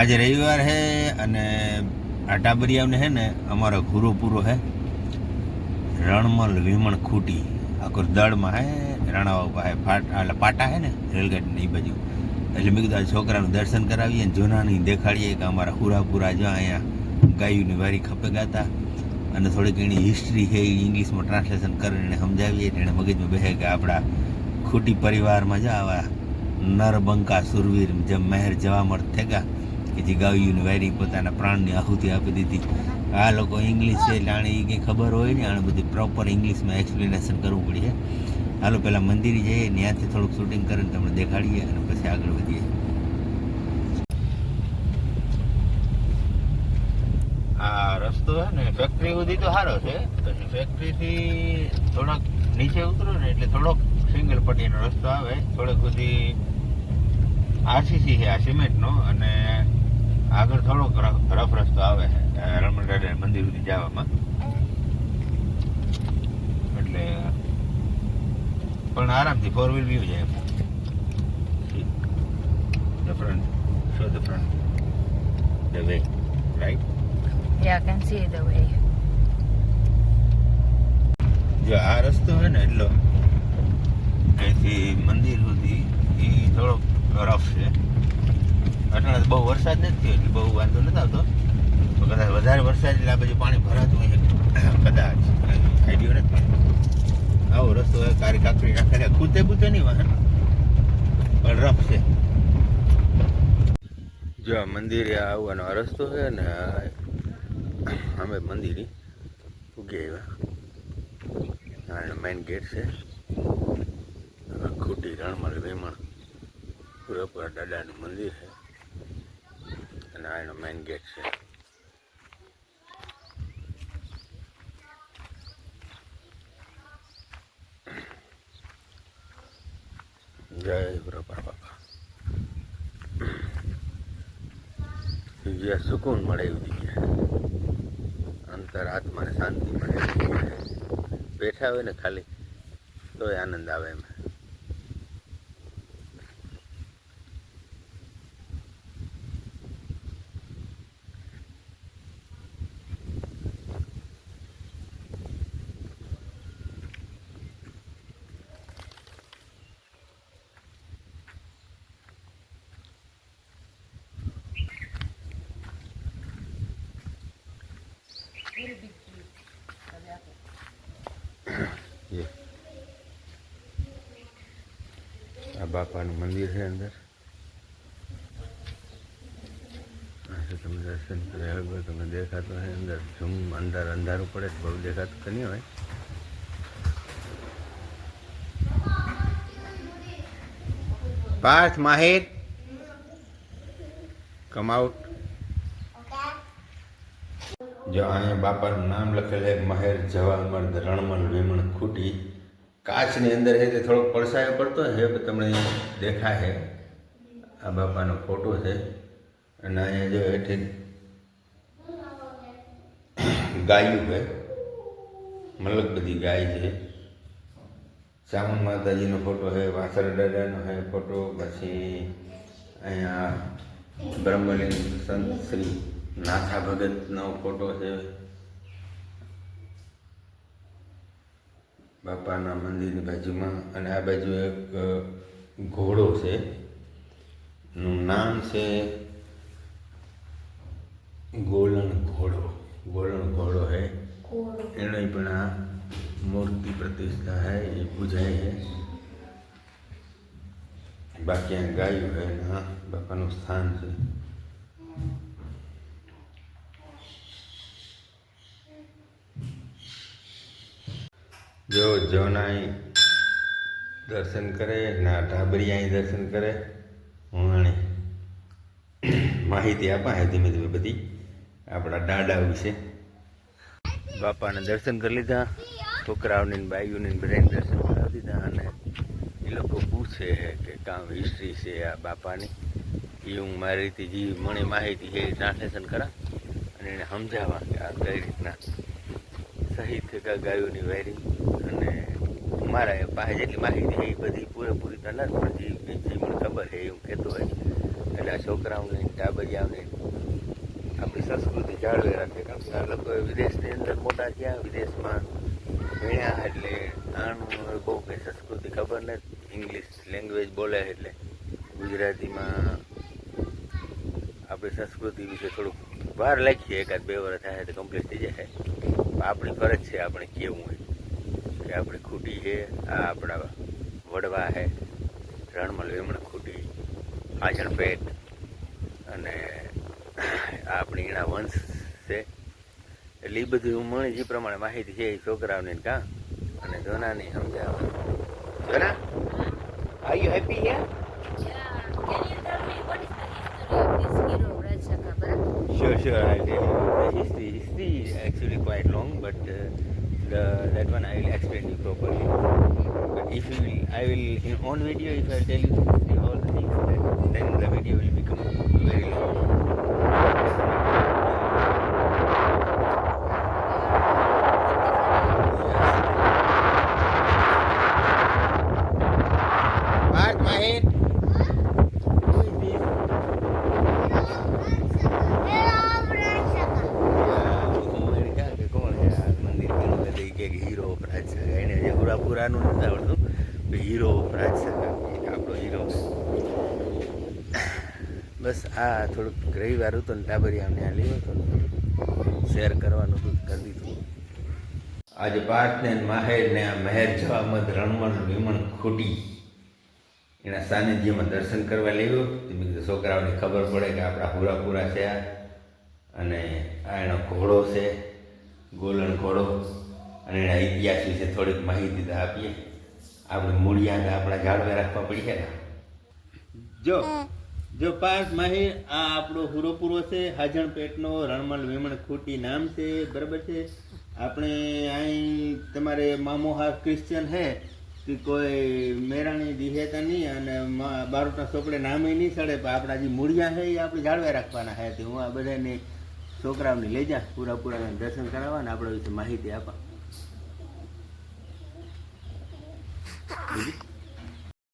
આજે રવિવાર है અને આ ટાબરિયાને है ને અમારો ઘૂરો પૂરો है રણમલ વિમણ ખૂટી આખું દળમાં હે રાણાવાવ પાસે એટલે પાટા હે ને રેલગાડીની એ બાજુ એટલે મેં કીધું છોકરાનું દર્શન કરાવીએ ને જૂનાની દેખાડીએ કે અમારા હુરાપુરા જો અહીંયા ગાયુની વારી ખપે ગાતા અને થોડીક એની હિસ્ટ્રી છે એ ઇંગ્લિશમાં ટ્રાન્સલેશન કરીને સમજાવીએ એને મગજમાં બેસે કે આપણા ખૂટી પરિવારમાં જ આવા નરબંકા સુરવીર જેમ મહેર જવામર થેગા કે જે ગાયુની વારી પોતાના પ્રાણની આહુતિ આપી દીધી. આ લોકો ઇંગ્લિશ છે એટલે આને એ કંઈ ખબર હોય ને આને બધી પ્રોપર ઇંગ્લિશમાં એક્સપ્લેનેશન કરવું પડે. હાલો પહેલાં મંદિર જઈએ ત્યાંથી થોડુંક શૂટિંગ કરીને તમને દેખાડીએ અને પછી આગળ વધીએ. આ રસ્તો છે ને ફેક્ટરી સુધી તો સારો છે, પછી ફેક્ટરીથી થોડોક નીચે ઉતરો ને એટલે થોડોક સિંગલ પટ્ટીનો રસ્તો આવે, થોડોક સુધી આરસીસી છે આ સિમેન્ટનો, અને આગળ થોડોક રફ રસ્તો આવે છે રમણ દાદા મંદિર સુધી જવામાં. એટલે પણ આરામથી 4 વ્હીલ વ્યૂ જાય. The front, show the front, the way, right? Yeah, I can see the way. જો આ રસ્તો હોય ને એટલો અહીંથી મંદિર સુધી એ થોડોક રફ છે. અટાણે બહુ વરસાદ નથી થયો એટલે બહુ વાંધો નથી આવતો, તો કદાચ વધારે વરસાદ એટલે આ બાજુ પાણી ભરાતું હોય કદાચ, આઈડિયો નથી. આવો રસ્તો હોય કારી કાકડી નાખે ખૂતે બૂતે નહીં વાહન, પણ રફ છે. જો આ મંદિરે આવવાનો આ રસ્તો છે ને અમે મંદિરે ઉગી આવ્યા. મેઇન ગેટ છે, ખૂટી રણમલ વિમણ પૂરેપૂરા દાદાનું મંદિર છે અને આ એનો મેઇન ગેટ છે. જય બરાબર બાપા. જ્યાં સુકૂન મળે એવી જગ્યાએ, અંતર આત્માને શાંતિ મળે એવી જગ્યાએ બેઠા હોય ને ખાલી તોય આનંદ આવે એમ. આ બાપાનું મંદિર છે અંદર. તમે દર્શન કર્યા હોય તમને દેખાતું હોય અંદર. ઝૂમ અંદર અંધારું પડે બહુ દેખાતું તો નહીં હોય. Parth Mahir come out. જો અહીંયા બાપાનું નામ લખેલું છે મહેર જવામર્દ રણમલ વિમણ ખૂટી. કાચની અંદર છે તે થોડોક પડછાયો પડતો છે પણ તમને દેખાય છે. આ બાપાનો ફોટો છે અને અહીંયા જો હેઠે ગાયું છે, મલક બધી ગાય છે. ચામુંડ માતાજીનો ફોટો છે, વાસર દાદાનો છે ફોટો, પછી અહીંયા બ્રહ્મલિંગ સંત શ્રી નાથા ભગતનો ફોટો છે. બાપાના મંદિરની બાજુમાં અને આ બાજુ એક ઘોડો છે, નું નામ છે ગોલણ ઘોડો. ગોલણ ઘોડો है એને પણ આ મૂર્તિ પ્રતિષ્ઠા है એ પૂજાય है. બાકી આ ગાયું है ને આ બાપાનું સ્થાન છે. જો જોનાઈ દર્શન કરે ના ઢાબરિયા દર્શન કરે. હું આને માહિતી આપા હે ધીમે ધીમે બધી આપણા દાડા વિશે. બાપાને દર્શન કરી લીધા, છોકરાઓને બાઈઓને બધાને દર્શન કરાવી દીધા, અને એ લોકો પૂછે છે કે કામ હિસ્ટ્રી છે આ બાપાની. એ હું મારી રીતે જે મને માહિતી છે એ ટ્રાન્સલેશન કરા અને એને સમજાવવા કે આ કઈ રીતના સહી થેગા ગાયોની વાયરિંગ. અને મારા પાસે જેટલી માહિતી છે એ બધી પૂરેપૂરી તો નથી, પણ જે મને ખબર છે એ હું કહેતો હોય. એટલે આ છોકરાઓને ટાબરિયાઓને આપણી સંસ્કૃતિ જાળવી રાખે. કારણ કે આ લોકો વિદેશની અંદર મોટા થયા, વિદેશમાં ભણ્યા, એટલે આનું બહુ કંઈ સંસ્કૃતિ ખબર નથી. ઇંગ્લિશ લેંગ્વેજ બોલે એટલે ગુજરાતીમાં આપણી સંસ્કૃતિ વિશે થોડુંક વાર લાગીએ, 1-2 વર્ષ થાય તો કમ્પ્લીટ થઈ જાય. આપણી ફરજ છે આપણે કેવું હોય કે આપણી ખૂટી છે, આ આપણા વડવા છે, રણમલ વેમણ ખૂટી, હાજણ પેટ, અને આ આપણી એના વંશ છે. એટલે એ બધું મને જે પ્રમાણે માહિતી છે એ છોકરાઓને કાં અને જોનાની સમજાવવાનું. Jona, are you happy here? Yeah. Can you tell me what is the history of this hero, Raja Kabra? Sure, I'll tell you. The history is actually quite long, but that one I will explain you properly. But if you will, I will on video. If I tell you all the things, then the video will become very long. Parth Mahir. Who is this? ક્યાં કે કોણ છે આ મંદિર કેનું કે કે hero ઓપરાજ સગા. એને જે પુરાનું નથી આવડતું, હીરો ઓપરાજ સગા આપણો હીરો. બસ આ થોડુંક રવિવાર હતું ને ટાબરિયાને આ લીધો હતો, શેર કરવાનું હતું, કરી દીધું. આજે પાર્થને માહેર ને આ મહેર જવામત રણમલ વિમણ ખૂટી એના સાનિધ્યમાં દર્શન કરવા લેવું. મેં કીધું છોકરાઓને ખબર પડે કે આપણા હુરાપુરા છે આ, અને આ એનો ઘોડો છે, ગોલણ ઘોડો, અને એના ઇતિહાસ વિશે થોડીક માહિતી તો આપીએ. આપણે મૂળિયાને આપણા જાળવે રાખવા પડીએ ને. જો પાર્થ માહિર, આ આપણો હુરોપુરો છે, હાજણ પેટનો, રણમલ વેમણ ખૂટી નામ છે, બરાબર છે. આપણે અહીં તમારે મામોહાર ક્રિશ્ચિયન હે કે કોઈ મેરાણી દિહેતા નહીં, અને બારોટના ચોપડે નામે નહીં ચડે, પણ આપણા જે મૂળિયા છે એ આપણે જાળવે રાખવાના હે. તો હું આ બધાને છોકરાઓને લઈ જા પૂરા દર્શન કરાવવા ને આપણા વિશે માહિતી આપવા. બીજું